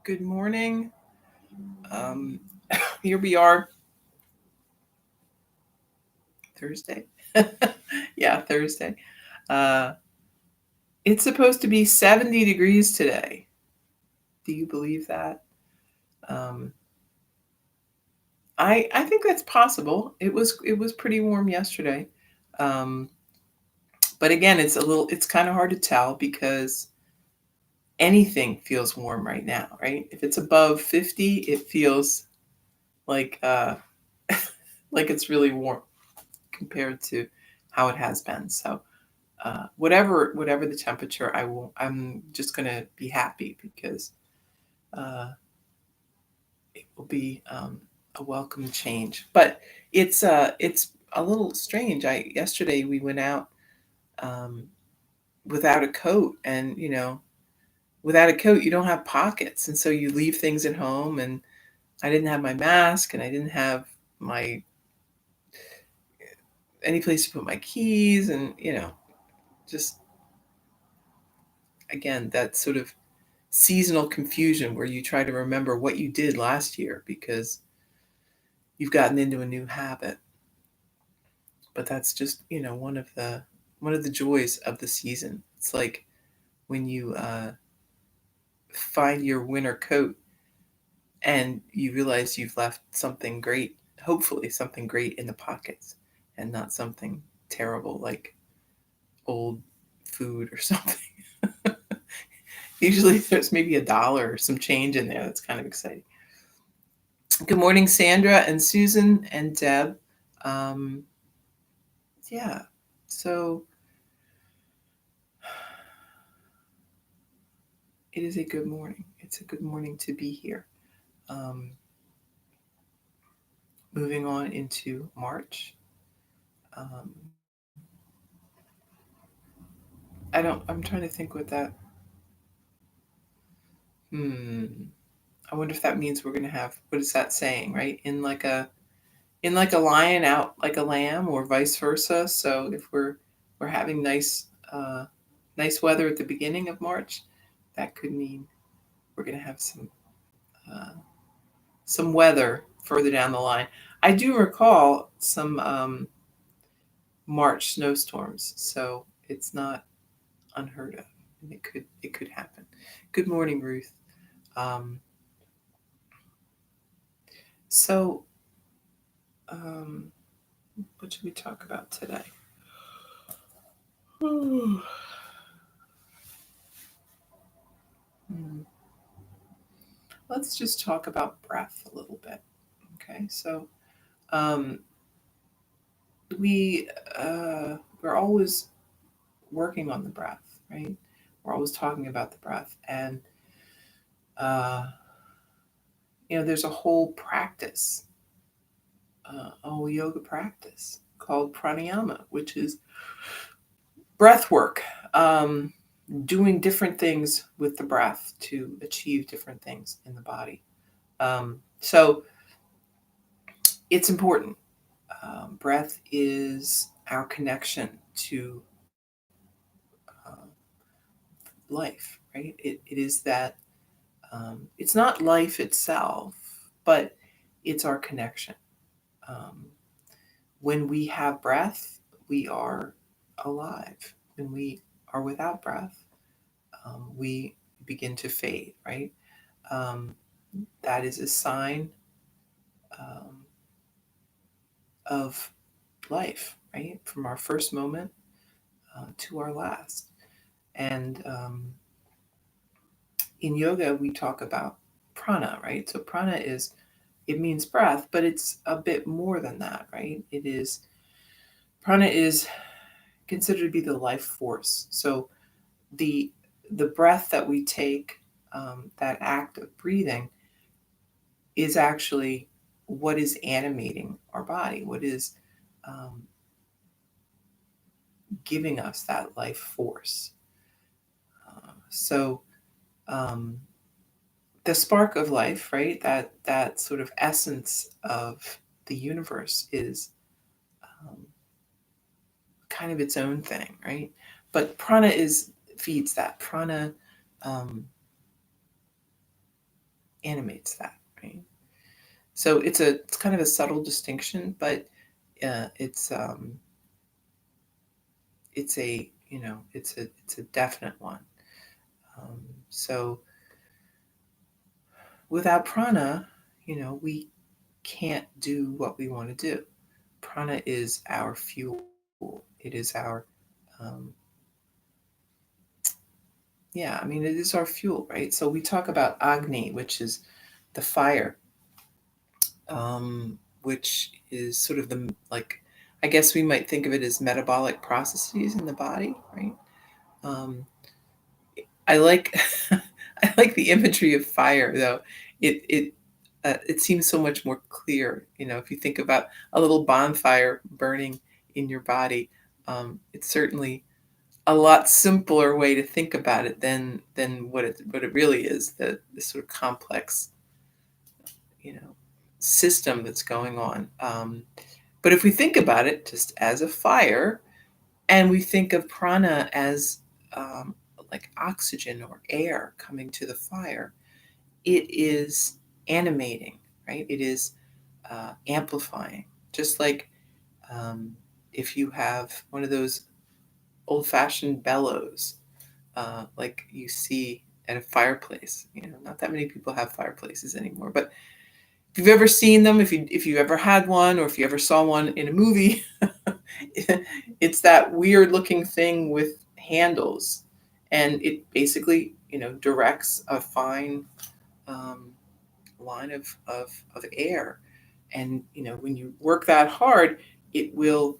Good morning. Here we are, Thursday. Yeah, Thursday. Uh, it's supposed to be 70 degrees today. Do you believe that? Um, I think that's possible. It was pretty warm yesterday, um, but again, it's kind of hard to tell because anything feels warm right now, right? If it's above 50, it feels like like it's really warm compared to how it has been. So whatever the temperature, I'm just gonna be happy because uh, it will be a welcome change. But it's a little strange. I Yesterday we went out um, without a coat, and without a coat you don't have pockets, and so you leave things at home. And I didn't have my mask, and I didn't have my any place to put my keys, and just again that sort of seasonal confusion where you try to remember what you did last year because you've gotten into a new habit. But that's just one of the joys of the season. It's like when you find your winter coat and you realize you've left something great, hopefully something great in the pockets, and not something terrible like old food or something. Usually there's maybe $1 or some change in there. That's kind of exciting. Good morning, Sandra and Susan and Deb. Um, yeah, so it is a good morning. It's a good morning to be here. Um, Moving on into March. Um, I'm trying to think what that, hmm, I wonder if that means we're going to have, what is that saying, right? In like a lion, out like a lamb, or vice versa. So if we're having nice weather at the beginning of March, that could mean we're going to have uh, some weather further down the line. I do recall some March snowstorms, so it's not unheard of, and it could happen. Good morning, Ruth. Um, so, um, what should we talk about today? Hmm. Let's just talk about breath a little bit. Okay, so um, we we're always working on the breath, right? We're always talking about the breath, and uh, there's a whole practice, a whole yoga practice called pranayama, which is breath work, doing different things with the breath to achieve different things in the body. So it's important. Breath is our connection to life, right? It is that, it's not life itself, but it's our connection. Um, when we have breath, we are alive. When we are without breath, we begin to fade, right? Um, that is a sign um, of life, right? From our first moment to our last. And in yoga, we talk about prana, right? So it means breath, but it's a bit more than that, right? Prana is considered to be the life force. So the the breath that we take, that act of breathing, is actually what is animating our body, what is um, giving us that life force. So um, the spark of life, right? That sort of essence of the universe is um, kind of its own thing, right? But prana is feeds that. Prana um, animates that, right? So it's kind of a subtle distinction, but it's a it's a definite one. Um, so without prana, we can't do what we want to do. Prana is our fuel. It is our, um, yeah, I mean, it is our fuel, right? So we talk about Agni, which is the fire, which is sort of like, I guess we might think of it as metabolic processes in the body, right? Um, I like, I like the imagery of fire, though. It seems so much more clear, if you think about a little bonfire burning in your body. It's certainly a lot simpler way to think about it than what it really is, the sort of complex, you know system that's going on. But if we think about it just as a fire, and we think of prana as, um, like oxygen or air coming to the fire, it is animating, right? It is amplifying, just like, um, if you have one of those old-fashioned bellows, like you see at a fireplace. Not that many people have fireplaces anymore, but if you've ever seen them, if you ever had one, or if you ever saw one in a movie, it's that weird looking thing with handles, and it basically, directs a fine, um, line of air. And when you work that hard, it will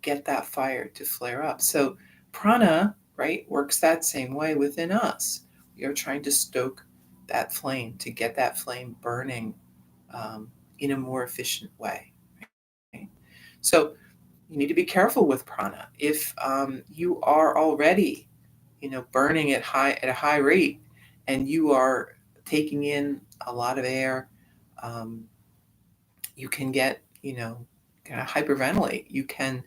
get that fire to flare up. So prana, right, works that same way within us. We are trying to stoke that flame, to get that flame burning, um, in a more efficient way, right? So you need to be careful with prana. If you are already, burning at a high rate, and you are taking in a lot of air, um, you can get, kind of hyperventilate. You can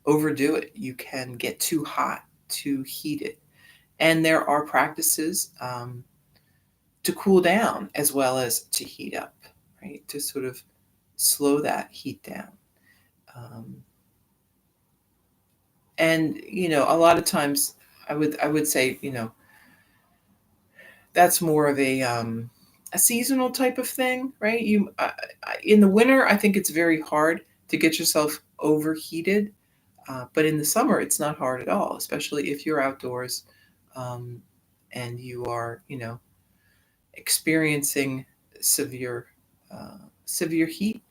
overdo it. You can get too hot, too heated. And there are practices, to cool down as well as to heat up, right? To sort of slow that heat down. Um, and a lot of times, I would say, that's more of a seasonal type of thing, right? In the winter, I think it's very hard to get yourself overheated, but in the summer, it's not hard at all, especially if you're outdoors, um, and you are, experiencing severe, severe heat,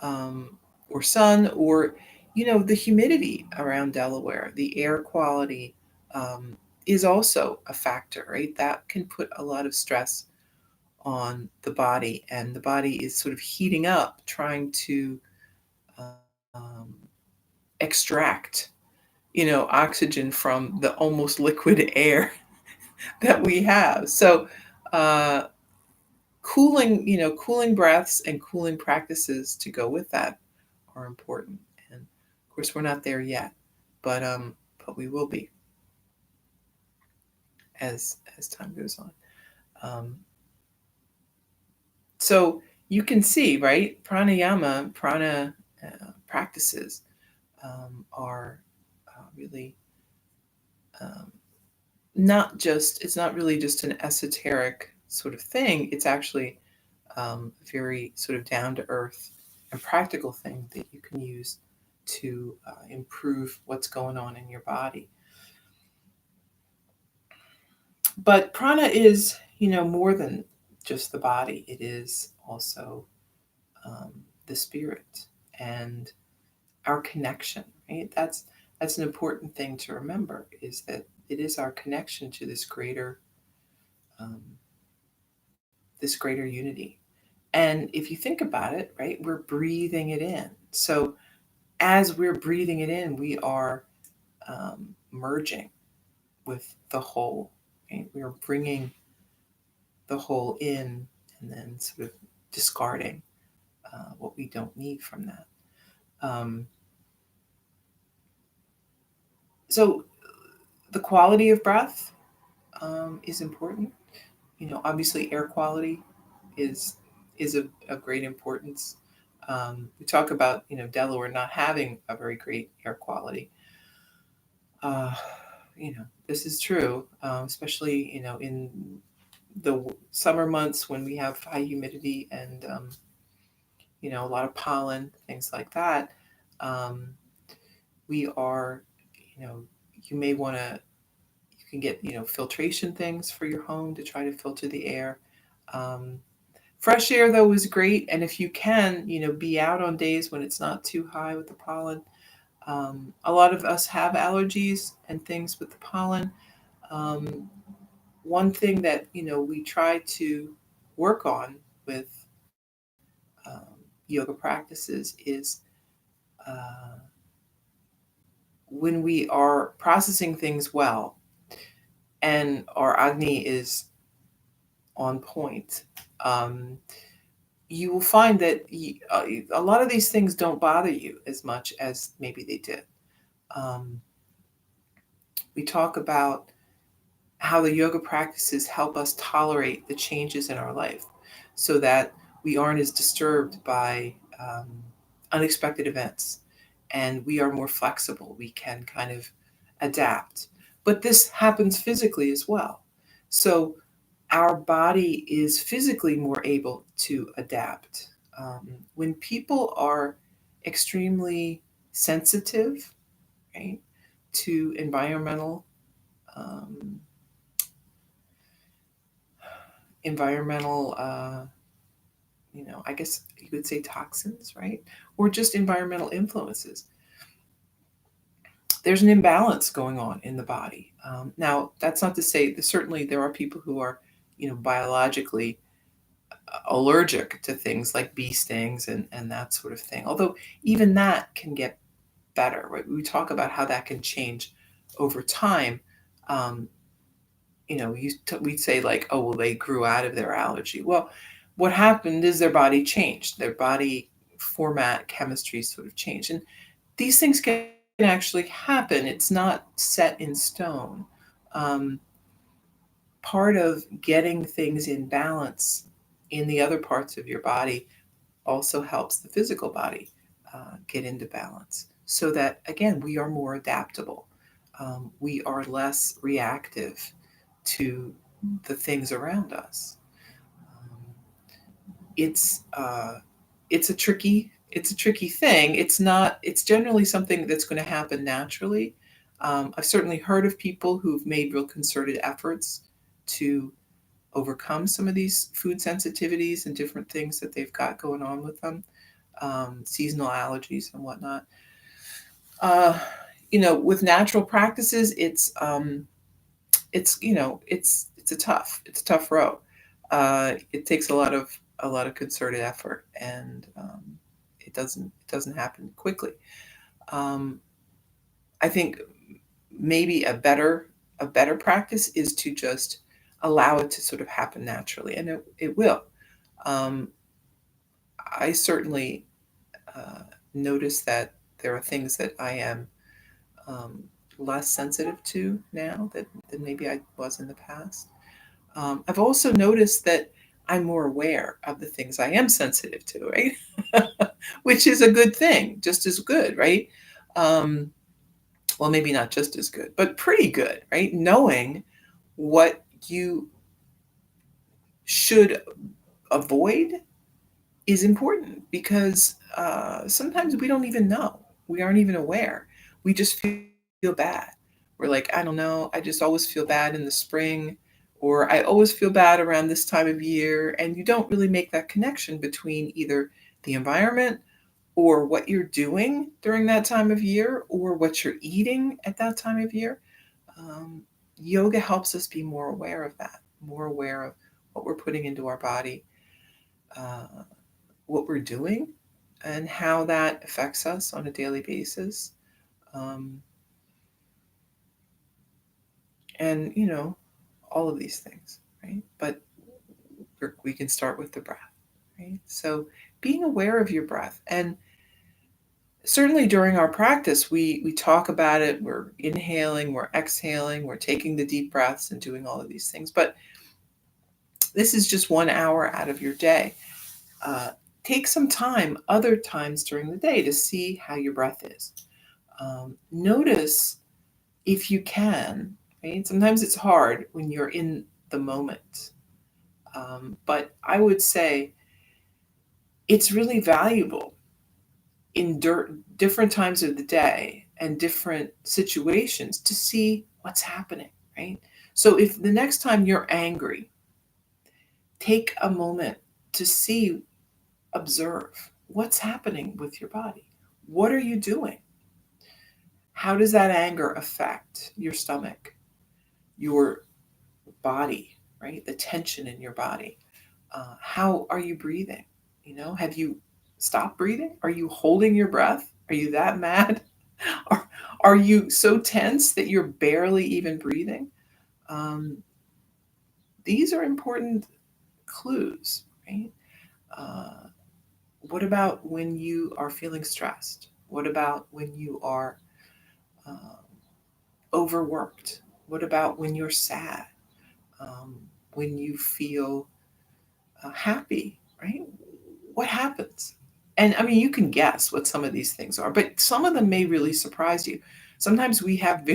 um, or sun, or the humidity around Delaware, the air quality, um, is also a factor, right? That can put a lot of stress on the body, and the body is sort of heating up, trying to, um, extract, oxygen from the almost liquid air that we have. So, uh, cooling breaths and cooling practices to go with that are important. And of course, we're not there yet, but we will be as time goes on. So you can see, right? Prana practices, are really, um, it's not really just an esoteric sort of thing. It's actually, a very sort of down to earth and practical thing that you can use to improve what's going on in your body. But prana is, more than just the body. It is also, um, the spirit and our connection. Right? That's an important thing to remember. Is that it is our connection to um, this greater unity. And if you think about it, right, we're breathing it in. So as we're breathing it in, we are, um, merging with the whole. Right? We are bringing the whole in, and then sort of discarding what we don't need from that. So the quality of breath, is important. Obviously, air quality. is of great importance. We talk about, Delaware not having a very great air quality. Uh, this is true, especially, in the summer months when we have high humidity and, a lot of pollen, things like that. Um, we are, you know, you may want to, you can get, filtration things for your home to try to filter the air. Um, Fresh air, though, is great. And if you can, be out on days when it's not too high with the pollen. A lot of us have allergies and things with the pollen. Um, One thing that, we try to work on with um, yoga practices is uh, when we are processing things well and our Agni is on point, um, you will find that a lot of these things don't bother you as much as maybe they did. Um, we talk about how the yoga practices help us tolerate the changes in our life so that we aren't as disturbed by unexpected events and we are more flexible. We can kind of adapt. But this happens physically as well. So our body is physically more able to adapt. When people are extremely sensitive, right, to um, environmental, I guess you could say toxins, right, or just environmental influences, there's an imbalance going on in the body. Now, that's not to say that certainly there are people who are, biologically allergic to things like bee stings and that sort of thing. Although even that can get better, right? We talk about how that can change over time. Um, we'd say like, oh, well, they grew out of their allergy. Well, what happened is their body changed. Their body format, chemistry sort of changed. And these things can actually happen. It's not set in stone. Um, Part of getting things in balance in the other parts of your body also helps the physical body get into balance so that, again, we are more adaptable. We are less reactive to the things around us. Um, it's a tricky thing. It's generally something that's going to happen naturally. I've certainly heard of people who've made real concerted efforts to overcome some of these food sensitivities and different things that they've got going on with them, seasonal allergies and whatnot. Uh, with natural practices, it's a tough row. It takes a lot of concerted effort, and it doesn't happen quickly. Um, I think maybe a better practice is to just allow it to sort of happen naturally, and it will. Um, I certainly notice that there are things that I am um, less sensitive to now than maybe I was in the past. I've also noticed that I'm more aware of the things I am sensitive to, right? Which is a good thing, just as good, right? Um, well, maybe not just as good, but pretty good, right? Knowing what you should avoid is important because sometimes we don't even know. We aren't even aware. We just feel bad. We're like, I don't know, I just always feel bad in the spring, or I always feel bad around this time of year. And you don't really make that connection between either the environment or what you're doing during that time of year or what you're eating at that time of year. Um, Yoga helps us be more aware of that, more aware of what we're putting into our body, uh, what we're doing, and how that affects us on a daily basis. Um, and, all of these things, right? But we can start with the breath, right? So being aware of your breath. And certainly during our practice, we talk about it. We're inhaling, we're exhaling, we're taking the deep breaths and doing all of these things. But This is just 1 hour out of your day. Uh, Take some time other times during the day to see how your breath is. Notice if you can, right? Sometimes it's hard when you're in the moment. But I would say it's really valuable in different times of the day and different situations to see what's happening, right? So if the next time you're angry, take a moment to see, observe what's happening with your body. What are you doing? How does that anger affect your stomach, your body, right? The tension in your body. How are you breathing? Have you stopped breathing? Are you holding your breath? Are you that mad? Are, are you so tense that you're barely even breathing? Um, these are important clues, right? Uh, what about when you are feeling stressed? What about when you are uh, overworked? What about when you're sad? Um, when you feel happy, right? What happens? And I mean, you can guess what some of these things are, but some of them may really surprise you. Sometimes we have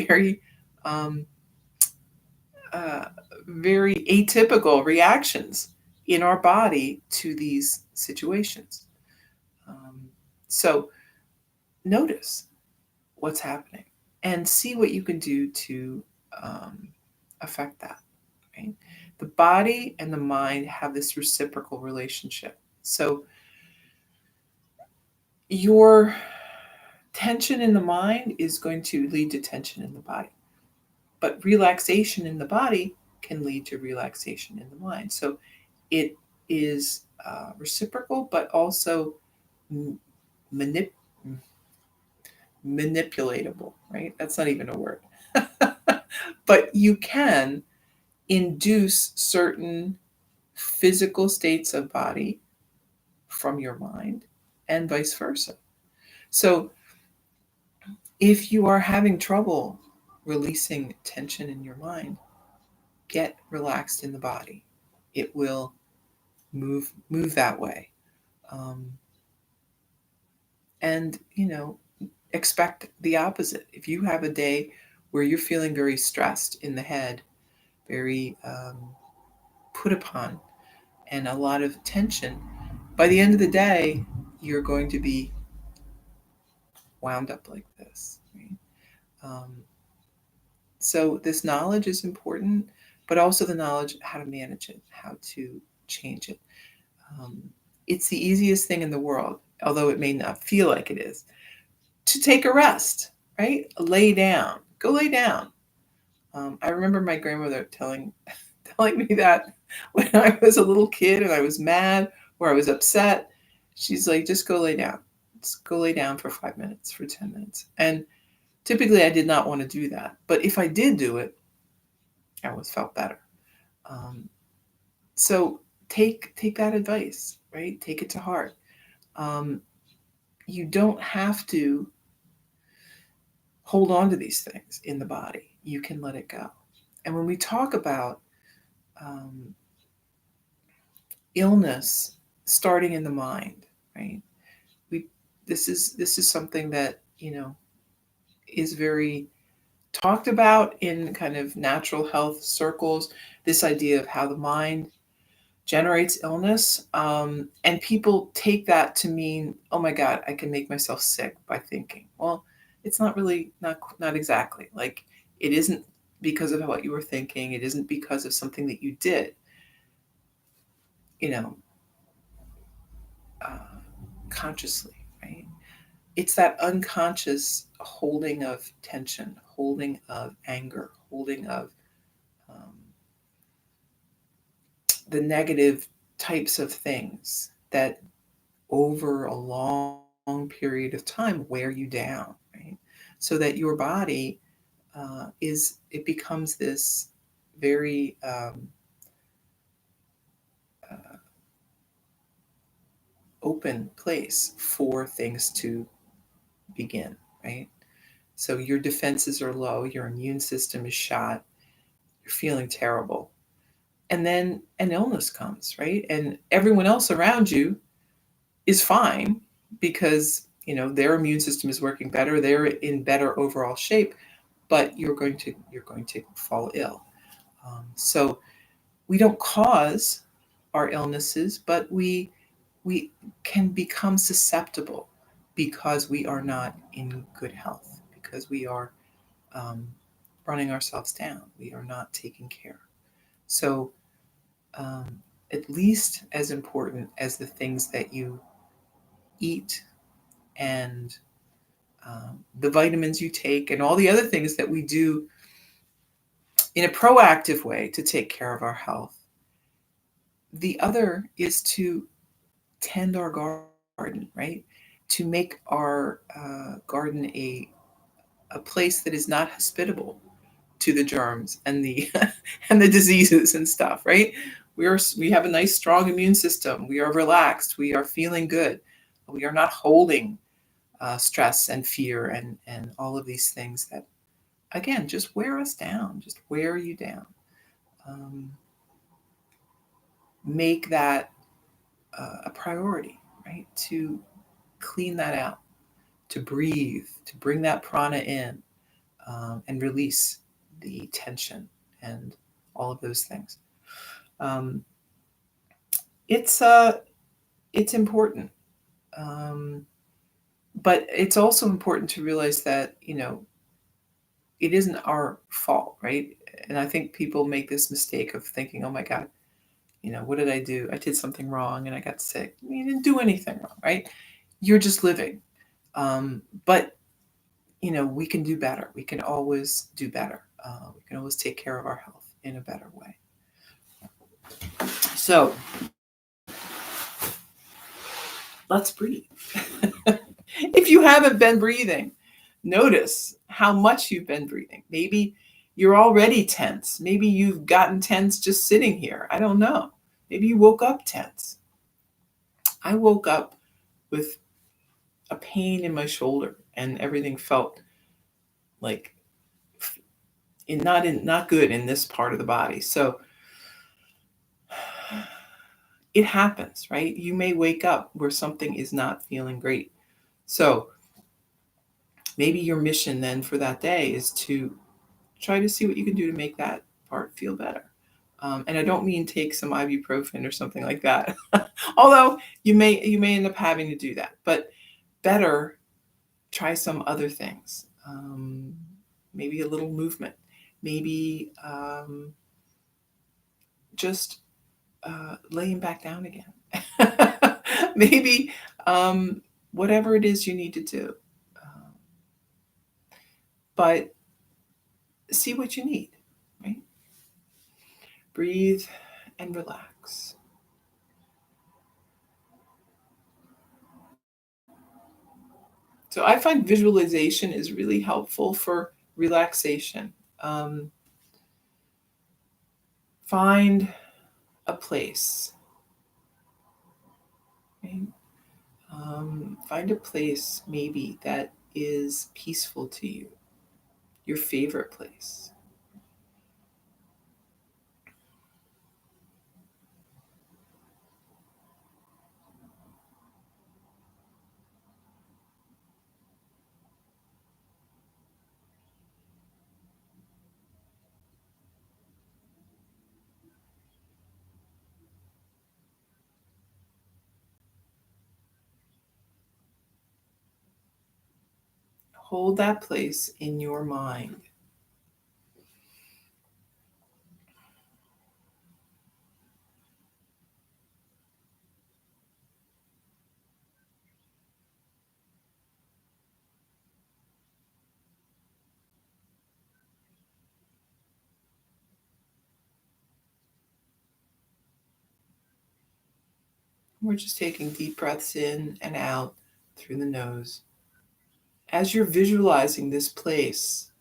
um, uh, very atypical reactions in our body to these situations. Um, so notice what's happening and see what you can do to um, affect that. Right? The body and the mind have this reciprocal relationship. So your tension in the mind is going to lead to tension in the body, but relaxation in the body can lead to relaxation in the mind. So it is reciprocal, but also manip- manipulatable, right? That's not even a word. But you can induce certain physical states of body from your mind and vice versa. So if you are having trouble releasing tension in your mind, get relaxed in the body. It will move that way. Um, and expect the opposite. If you have a day where you're feeling very stressed in the head, very put upon, and a lot of tension, by the end of the day, you're going to be wound up like this. Right? So this knowledge is important, but also the knowledge how to manage it, how to change it. Um, it's the easiest thing in the world, although it may not feel like it is, to take a rest, right? Lay down. Go lay down. I remember my grandmother telling me that when I was a little kid and I was mad or I was upset. She's like, just go lay down. Just go lay down for 5 minutes, for 10 minutes. And typically I did not want to do that. But if I did do it, I always felt better. Um, so take that advice, right? Take it to heart. Um, you don't have to hold on to these things in the body. You can let it go. And when we talk about um, illness starting in the mind, right? We this is something that is very talked about in kind of natural health circles. This idea of how the mind generates illness, and people take that to mean, oh my God, I can make myself sick by thinking. Well, it's not really, not exactly. Like, it isn't because of what you were thinking. It isn't because of something that you did. You know, uh, consciously, right? It's that unconscious holding of tension, holding of anger, holding of um, the negative types of things that over a long period of time wear you down, right? So that your body it becomes this very uh, open place for things to begin, right? So your defenses are low, your immune system is shot, you're feeling terrible. and then an illness comes, right? And everyone else around you is fine because, their immune system is working better, they're in better overall shape, but you're going to fall ill. So we don't cause our illnesses, but we can become susceptible because we are not in good health, because we are um, running ourselves down, we are not taking care. So um, at least as important as the things that you eat and the vitamins you take and all the other things that we do in a proactive way to take care of our health, the other is to tend our garden, right? To make our garden a place that is not hospitable to the germs and the and the diseases and stuff, right? We have a nice strong immune system. We are relaxed. We are feeling good. We are not holding stress and fear and all of these things that, again, just wear us down, just wear you down. Um, make that a priority, right? To clean that out, to breathe, to bring that prana in, and release the tension and all of those things. Um, it's it's important, um, but it's also important to realize that it isn't our fault, right? And I think people make this mistake of thinking, "Oh my God, what did I do? I did something wrong and I got sick." You didn't do anything wrong, right? You're just living. But we can do better. We can always do better. We can always take care of our health in a better way. So let's breathe. If you haven't been breathing, notice how much you've been breathing. Maybe you're already tense. Maybe you've gotten tense just sitting here. I don't know. Maybe you woke up tense. I woke up with a pain in my shoulder and everything felt like not good in this part of the body. So it happens, right? You may wake up where something is not feeling great. So maybe your mission then for that day is to try to see what you can do to make that part feel better. And I don't mean take some ibuprofen or something like that. Although you may end up having to do that, but better try some other things. Maybe a little movement, maybe just laying back down again. Maybe whatever it is you need to do. But see what you need, right? Breathe and relax. So I find visualization is really helpful for relaxation. Um, find a place, right? Find a place maybe that is peaceful to you, your favorite place. Hold that place in your mind. We're just taking deep breaths in and out through the nose. As you're visualizing this place,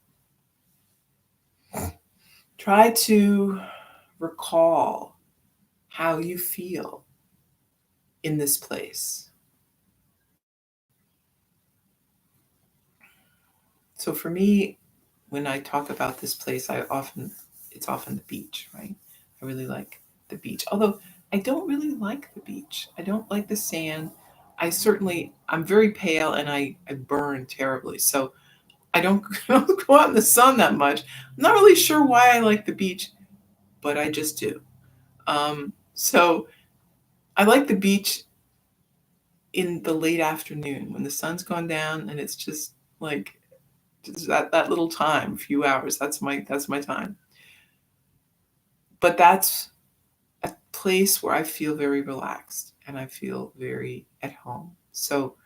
try to recall how you feel in this place. So for me, when I talk about this place, it's often the beach, right? I really like the beach. Although I don't really like the beach. I don't like the sand. I'm very pale and I burn terribly. So I don't, I don't go out in the sun that much. I'm not really sure why I like the beach, but I just do. So I like the beach in the late afternoon when the sun's gone down and it's just like just that little time, few hours. That's my time. But that's a place where I feel very relaxed and I feel very at home. So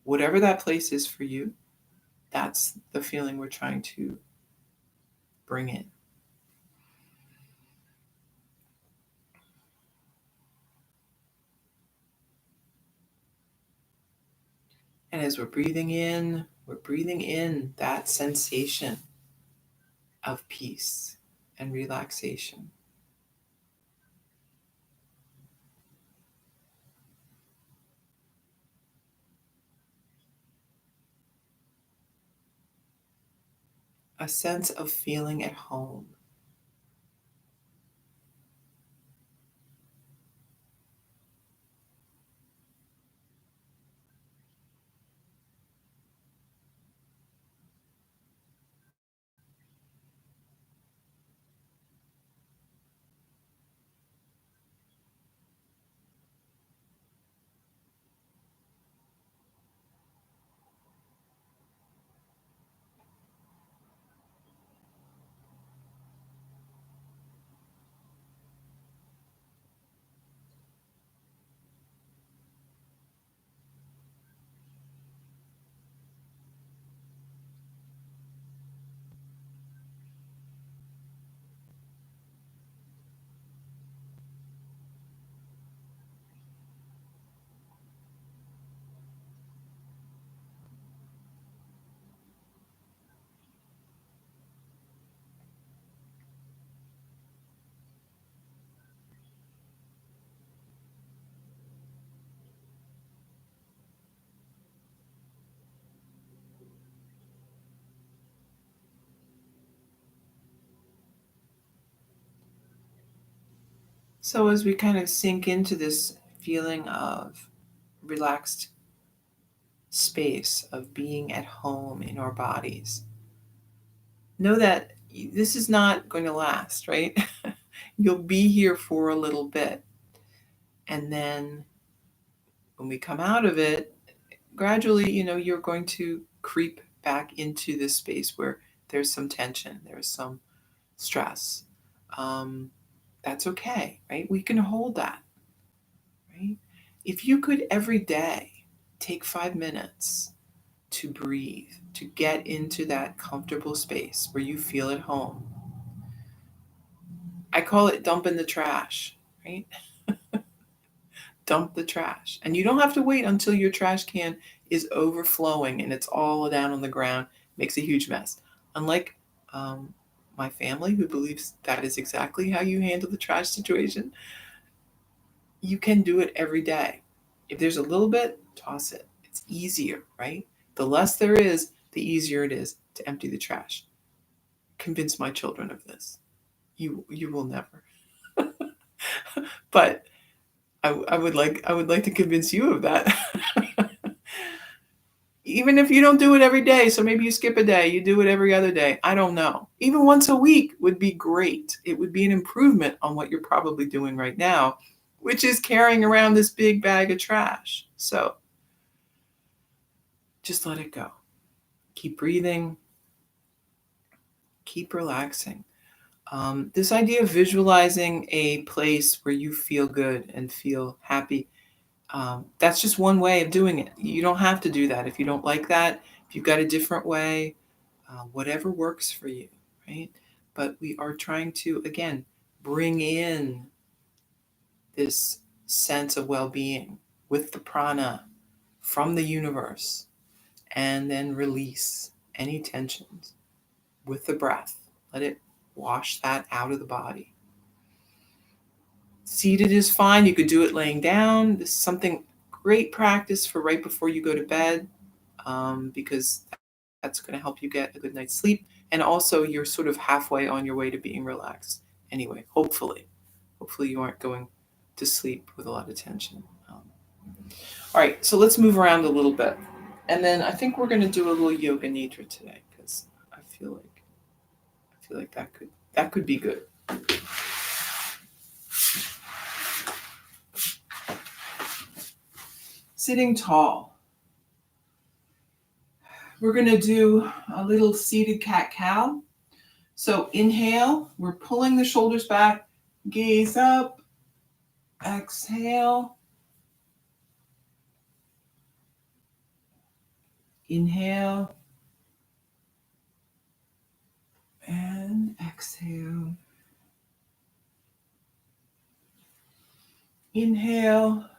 whatever that place is for you, that's the feeling we're trying to bring in. And as we're breathing in that sensation of peace and relaxation. A sense of feeling at home. So as we kind of sink into this feeling of relaxed space, of being at home in our bodies, know that this is not going to last, right? You'll be here for a little bit. And then when we come out of it, gradually, you're going to creep back into this space where there's some tension, there's some stress. Um, that's okay, right? We can hold that, right? If you could every day take 5 minutes to breathe, to get into that comfortable space where you feel at home, I call it dumping the trash, right? Dump the trash. And you don't have to wait until your trash can is overflowing and it's all down on the ground, makes a huge mess. Unlike um, my family, who believes that is exactly how you handle the trash situation, you can do it every day. If there's a little bit, toss it. It's easier, right? The less there is, the easier it is to empty the trash. Convince my children of this. You will never. But I would like to convince you of that. Even if you don't do it every day, so maybe you skip a day, you do it every other day. I don't know. Even once a week would be great. It would be an improvement on what you're probably doing right now, which is carrying around this big bag of trash. So just let it go. Keep breathing, keep relaxing. This idea of visualizing a place where you feel good and feel happy, that's just one way of doing it. You don't have to do that. If you don't like that, if you've got a different way, whatever works for you, right? But we are trying to, again, bring in this sense of well being with the prana from the universe and then release any tensions with the breath. Let it wash that out of the body. Seated is fine. You could do it laying down. This is something great practice for right before you go to bed, because that's going to help you get a good night's sleep. And also, you're sort of halfway on your way to being relaxed anyway, hopefully. hopefully you aren't going to sleep with a lot of tension. All right, so let's move around a little bit. And then I think we're going to do a little yoga nidra today because I feel like that could be good. Sitting tall. We're going to do a little seated cat-cow. So inhale, we're pulling the shoulders back, gaze up, exhale. Inhale and exhale. Inhale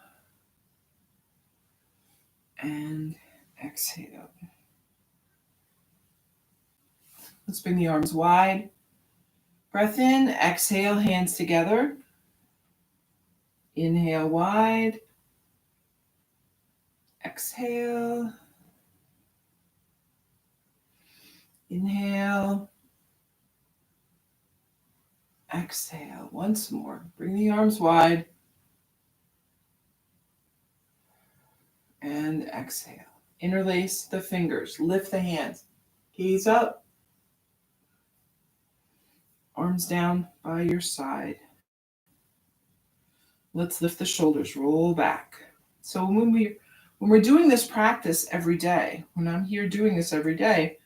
and exhale. Let's bring the arms wide. Breath in, exhale, hands together. Inhale wide. Exhale. Inhale. Exhale. Once more. Bring the arms wide. And exhale. Interlace the fingers. Lift the hands. Gaze up. Arms down by your side. Let's lift the shoulders. Roll back. So when we're doing this practice every day, when I'm here doing this every day,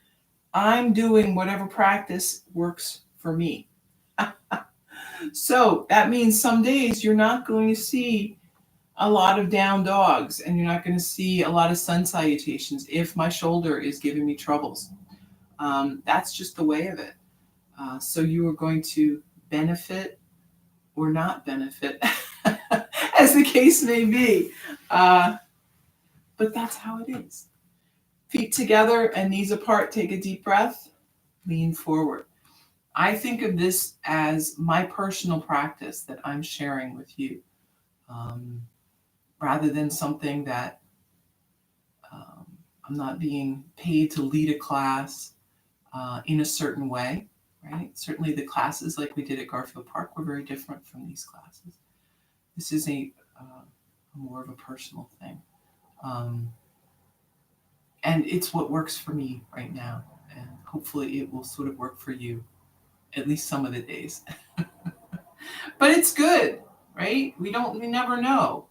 I'm doing whatever practice works for me. So that means some days you're not going to see a lot of down dogs and you're not going to see a lot of sun salutations if my shoulder is giving me troubles. That's just the way of it. So you are going to benefit or not benefit, as the case may be. But that's how it is. Feet together and knees apart. Take a deep breath. Lean forward. I think of this as my personal practice that I'm sharing with you, rather than something that I'm not being paid to lead a class in a certain way, right? Certainly the classes like we did at Garfield Park were very different from these classes. This is a more of a personal thing. And it's what works for me right now. And hopefully it will sort of work for you at least some of the days. But it's good, right? We never know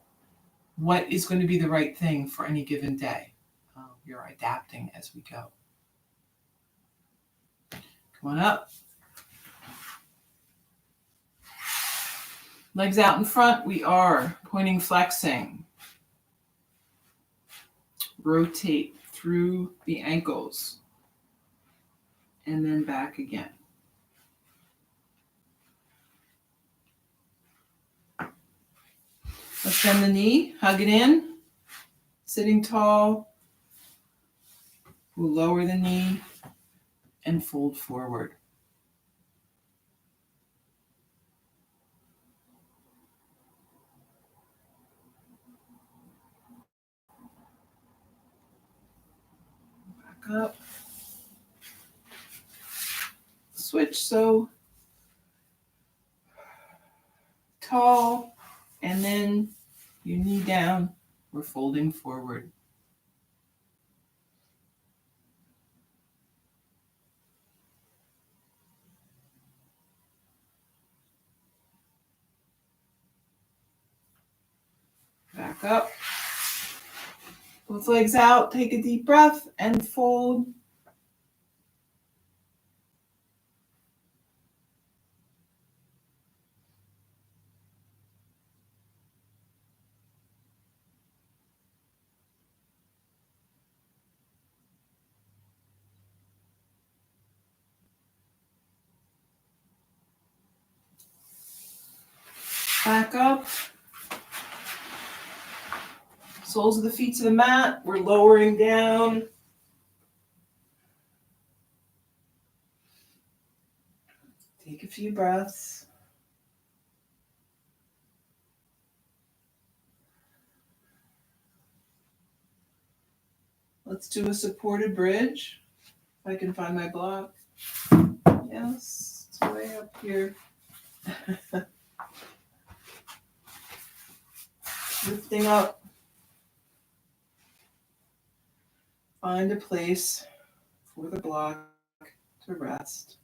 what is going to be the right thing for any given day. We are adapting as we go. Come on up. Legs out in front. We are pointing, flexing. Rotate through the ankles. And then back again. Let's bend the knee, hug it in. Sitting tall. We'll lower the knee and fold forward. Back up. Switch, so tall, and then your knee down. We're folding forward. Back up. Both legs out. Take a deep breath and fold. Back up. Soles of the feet to the mat. We're lowering down. Take a few breaths. Let's do a supported bridge. If I can find my block. Yes, it's way up here. Lifting up. Find a place for the block to rest.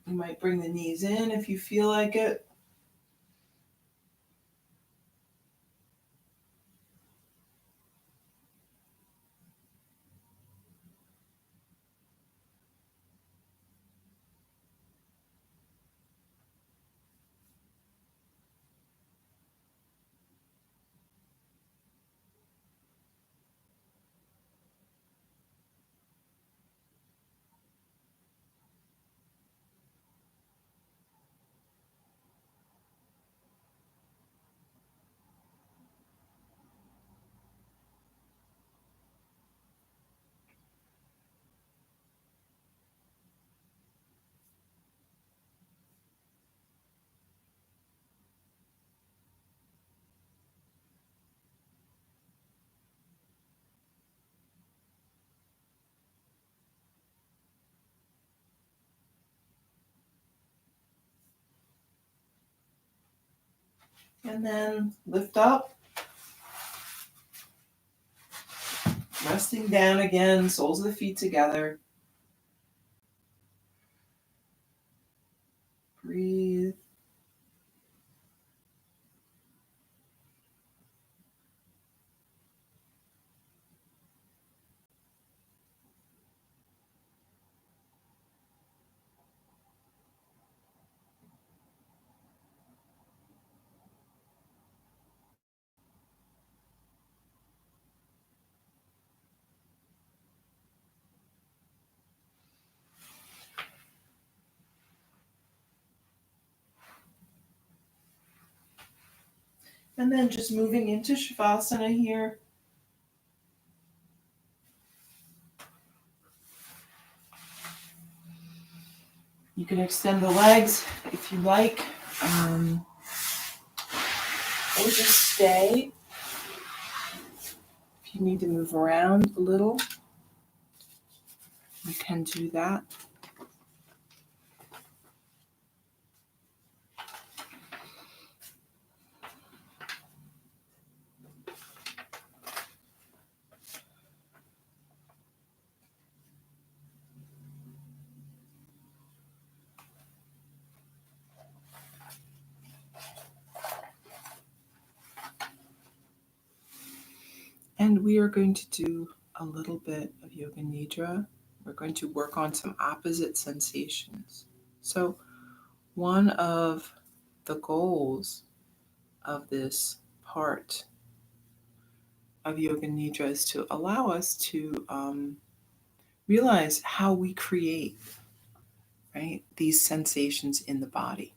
You might bring the knees in if you feel like it. And then lift up. Resting down again, soles of the feet together. Breathe. And then just moving into Shavasana here. You can extend the legs if you like, or just stay. If you need to move around a little, you can do that. And we are going to do a little bit of Yoga Nidra. We're going to work on some opposite sensations. So one of the goals of this part of Yoga Nidra is to allow us to realize how we create, right, these sensations in the body.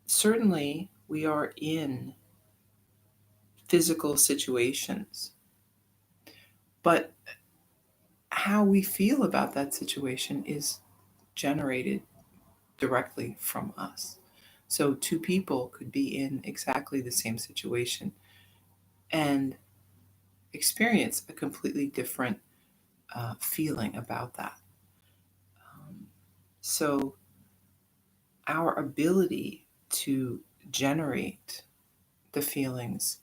Certainly, we are in physical situations, but how we feel about that situation is generated directly from us. So, two people could be in exactly the same situation and experience a completely different feeling about that. So, our ability to generate the feelings,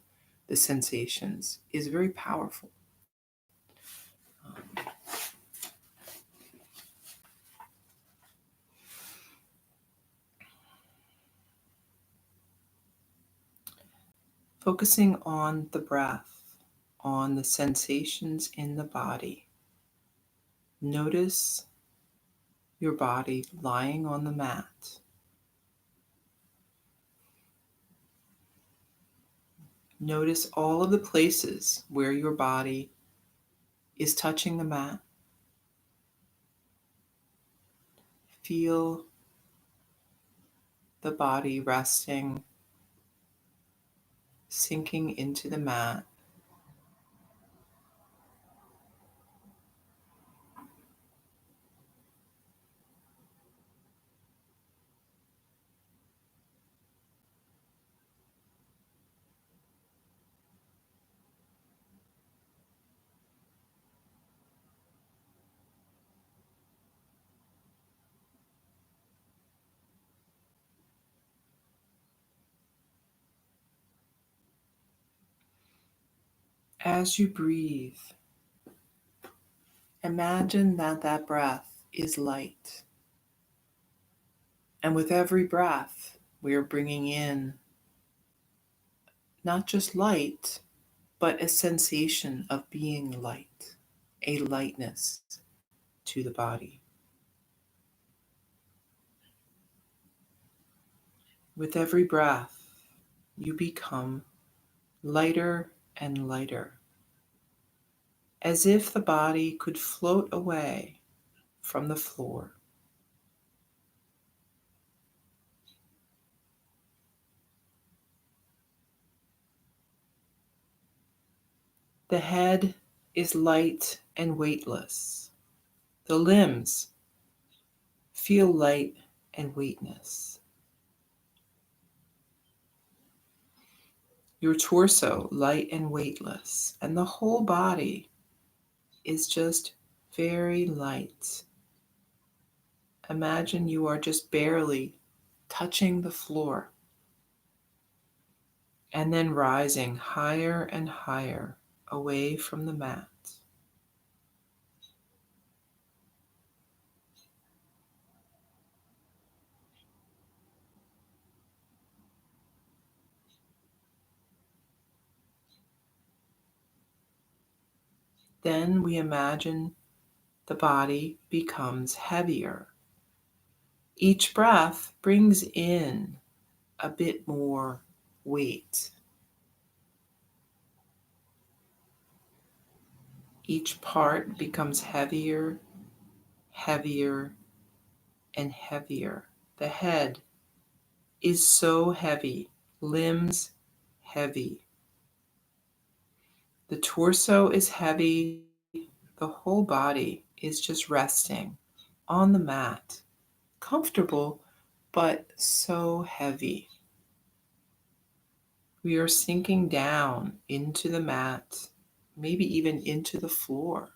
the sensations, is very powerful. Um, Focusing on the breath, on the sensations in the body. Notice your body lying on the mat. Notice all of the places where your body is touching the mat. Feel the body resting, sinking into the mat. As you breathe, imagine that that breath is light. And with every breath, we are bringing in not just light, but a sensation of being light, a lightness to the body. With every breath, you become lighter and lighter, as if the body could float away from the floor. The head is light and weightless. The limbs feel light and weightless. Your torso light and weightless, and the whole body is just very light. Imagine you are just barely touching the floor and then rising higher and higher away from the mat. Then we imagine the body becomes heavier. Each breath brings in a bit more weight. Each part becomes heavier, heavier, and heavier. The head is so heavy, limbs heavy. The torso is heavy, the whole body is just resting on the mat, comfortable, but so heavy. We are sinking down into the mat, maybe even into the floor.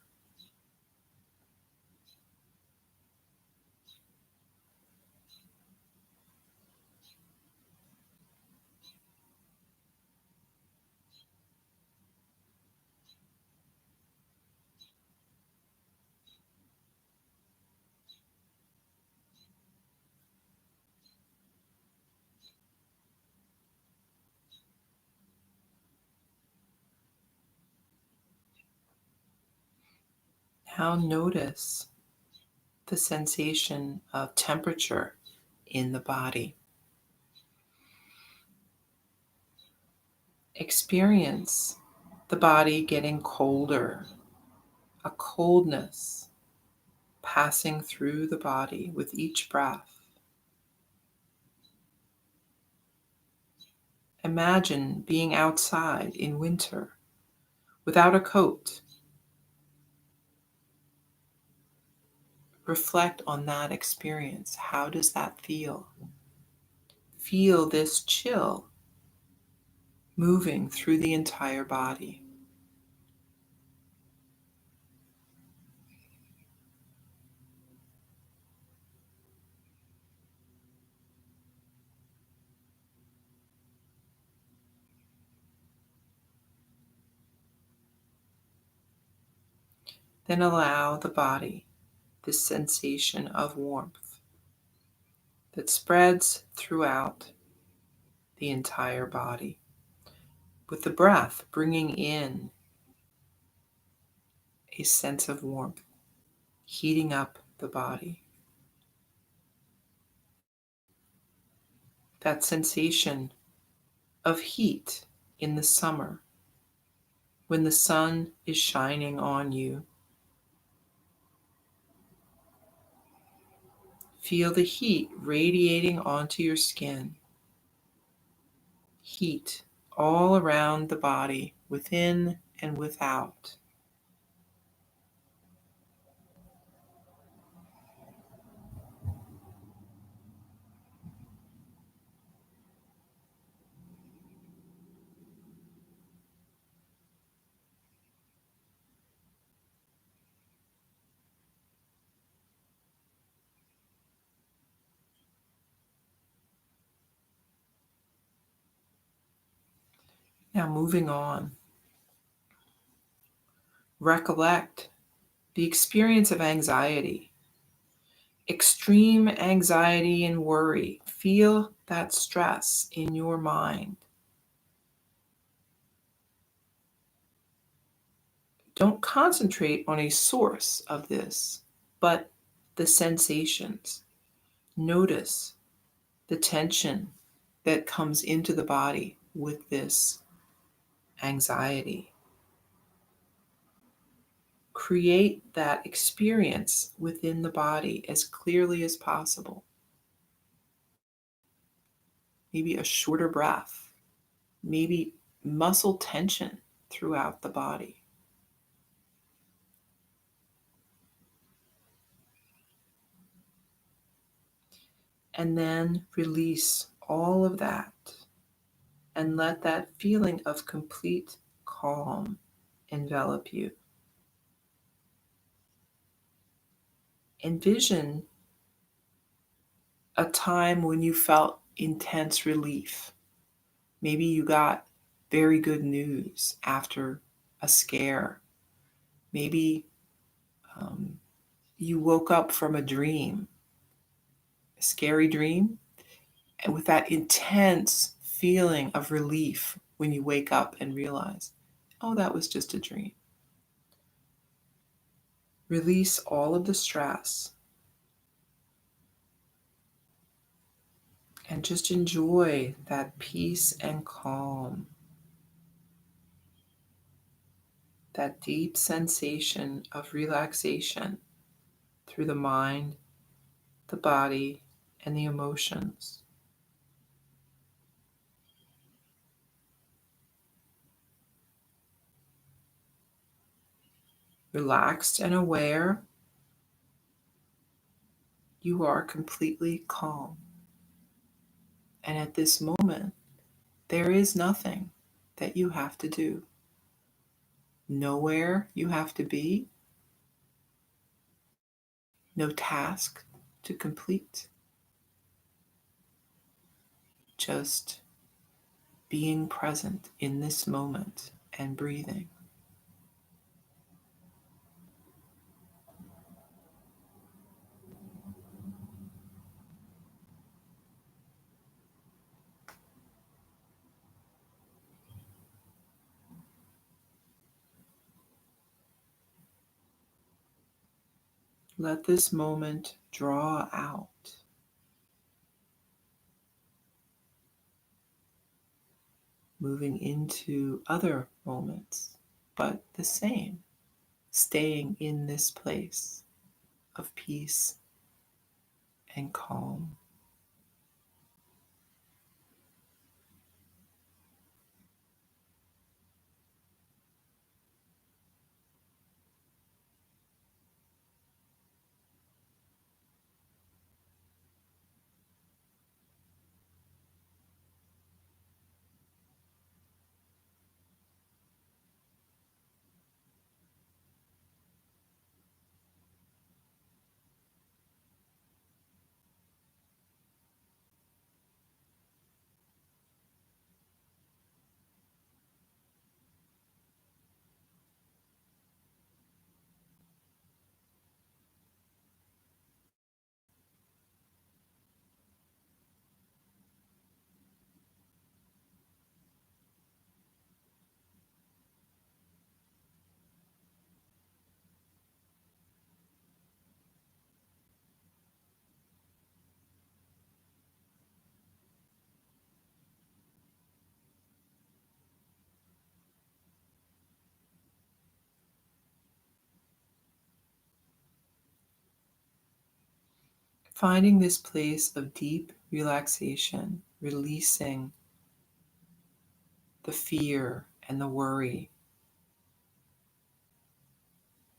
Now notice the sensation of temperature in the body. Experience the body getting colder, a coldness passing through the body with each breath. Imagine being outside in winter without a coat. Reflect on that experience. How does that feel? Feel this chill moving through the entire body. Then allow the body this sensation of warmth that spreads throughout the entire body, with the breath bringing in a sense of warmth, heating up the body. That sensation of heat in the summer when the sun is shining on you. Feel the heat radiating onto your skin. Heat all around the body, within and without. Now moving on. recollect the experience of anxiety, extreme anxiety and worry. Feel that stress in your mind. Don't concentrate on a source of this, but the sensations. Notice the tension that comes into the body with this anxiety. Create that experience within the body as clearly as possible. Maybe a shorter breath, maybe muscle tension throughout the body. And then release all of that and let that feeling of complete calm envelop you. Envision a time when you felt intense relief. Maybe you got very good news after a scare. Maybe you woke up from a dream, a scary dream, and with that intense feeling of relief when you wake up and realize, oh, that was just a dream. Release all of the stress and just enjoy that peace and calm, that deep sensation of relaxation through the mind, the body, and the emotions. Relaxed and aware, you are completely calm. And at this moment, there is nothing that you have to do. Nowhere you have to be, no task to complete, just being present in this moment and breathing. Let this moment draw out, moving into other moments, but the same, staying in this place of peace and calm. Finding this place of deep relaxation, releasing the fear and the worry,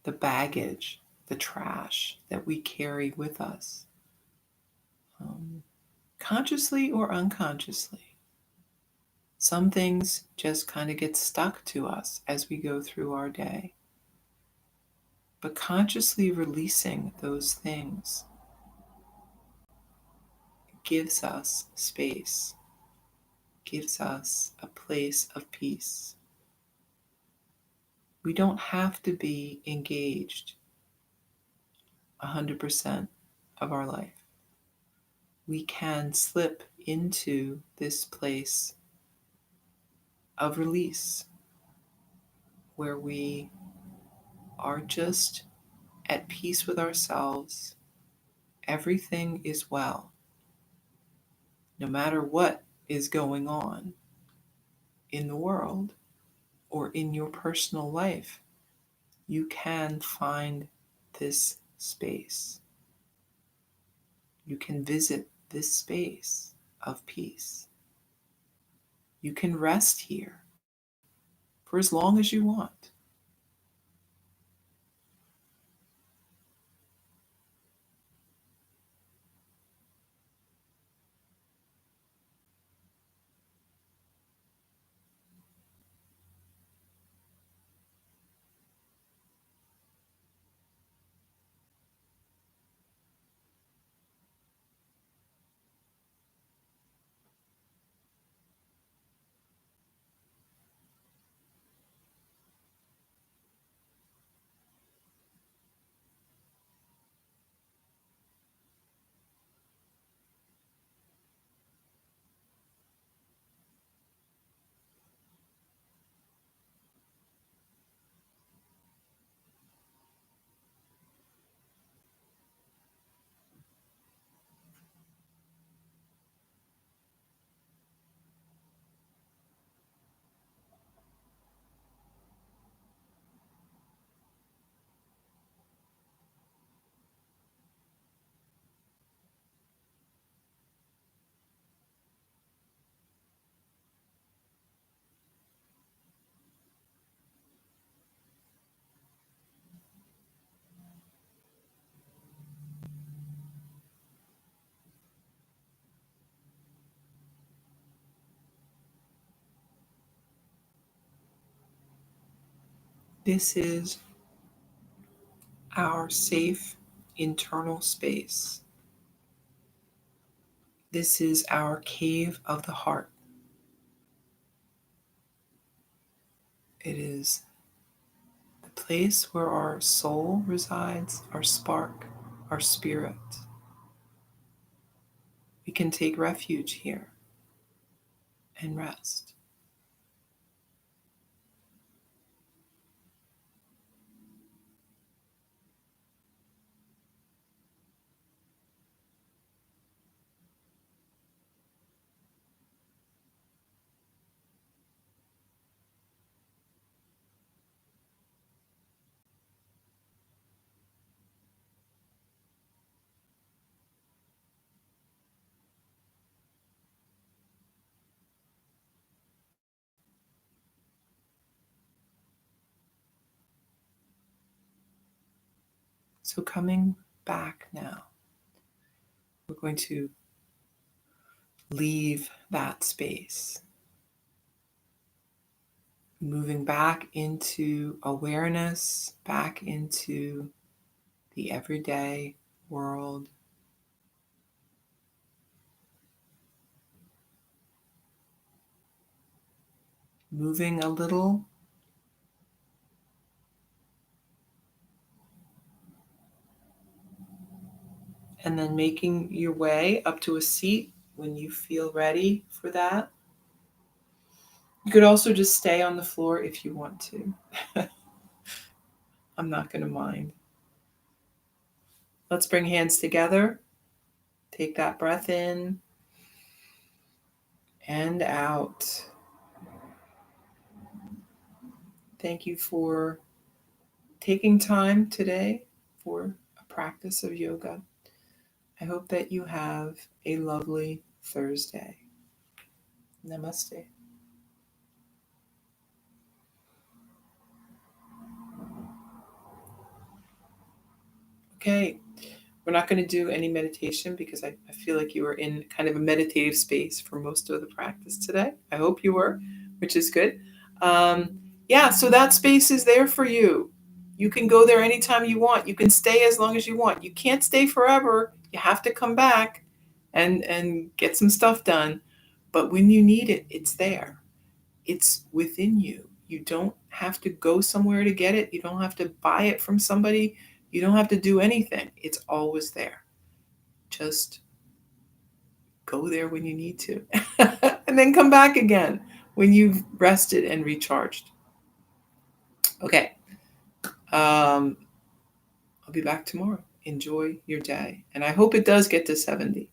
the baggage, the trash that we carry with us, consciously or unconsciously. Some things just kind of get stuck to us as we go through our day. But consciously releasing those things gives us space, gives us a place of peace. We don't have to be engaged 100% of our life. We can slip into this place of release where we are just at peace with ourselves. Everything is well. No matter what is going on in the world or in your personal life, you can find this space. You can visit this space of peace. You can rest here for as long as you want. This is our safe internal space. This is our cave of the heart. It is the place where our soul resides, our spark, our spirit. We can take refuge here and rest. So coming back now, we're going to leave that space, moving back into awareness, back into the everyday world. Moving a little, and then making your way up to a seat when you feel ready for that. You could also just stay on the floor if you want to. I'm not going to mind. Let's bring hands together. Take that breath in and out. Thank you for taking time today for a practice of yoga. I hope that you have a lovely Thursday. Namaste. Okay, we're not going to do any meditation because I feel like you were in kind of a meditative space for most of the practice today. I hope you were, which is good. Yeah, so that space is there for you. You can go there anytime you want. You can stay as long as you want. You can't stay forever. You have to come back and get some stuff done. But when you need it, it's there. It's within you. You don't have to go somewhere to get it. You don't have to buy it from somebody. You don't have to do anything. It's always there. Just go there when you need to. And then come back again when you've rested and recharged. Okay. I'll be back tomorrow. Enjoy your day. And I hope it does get to 70.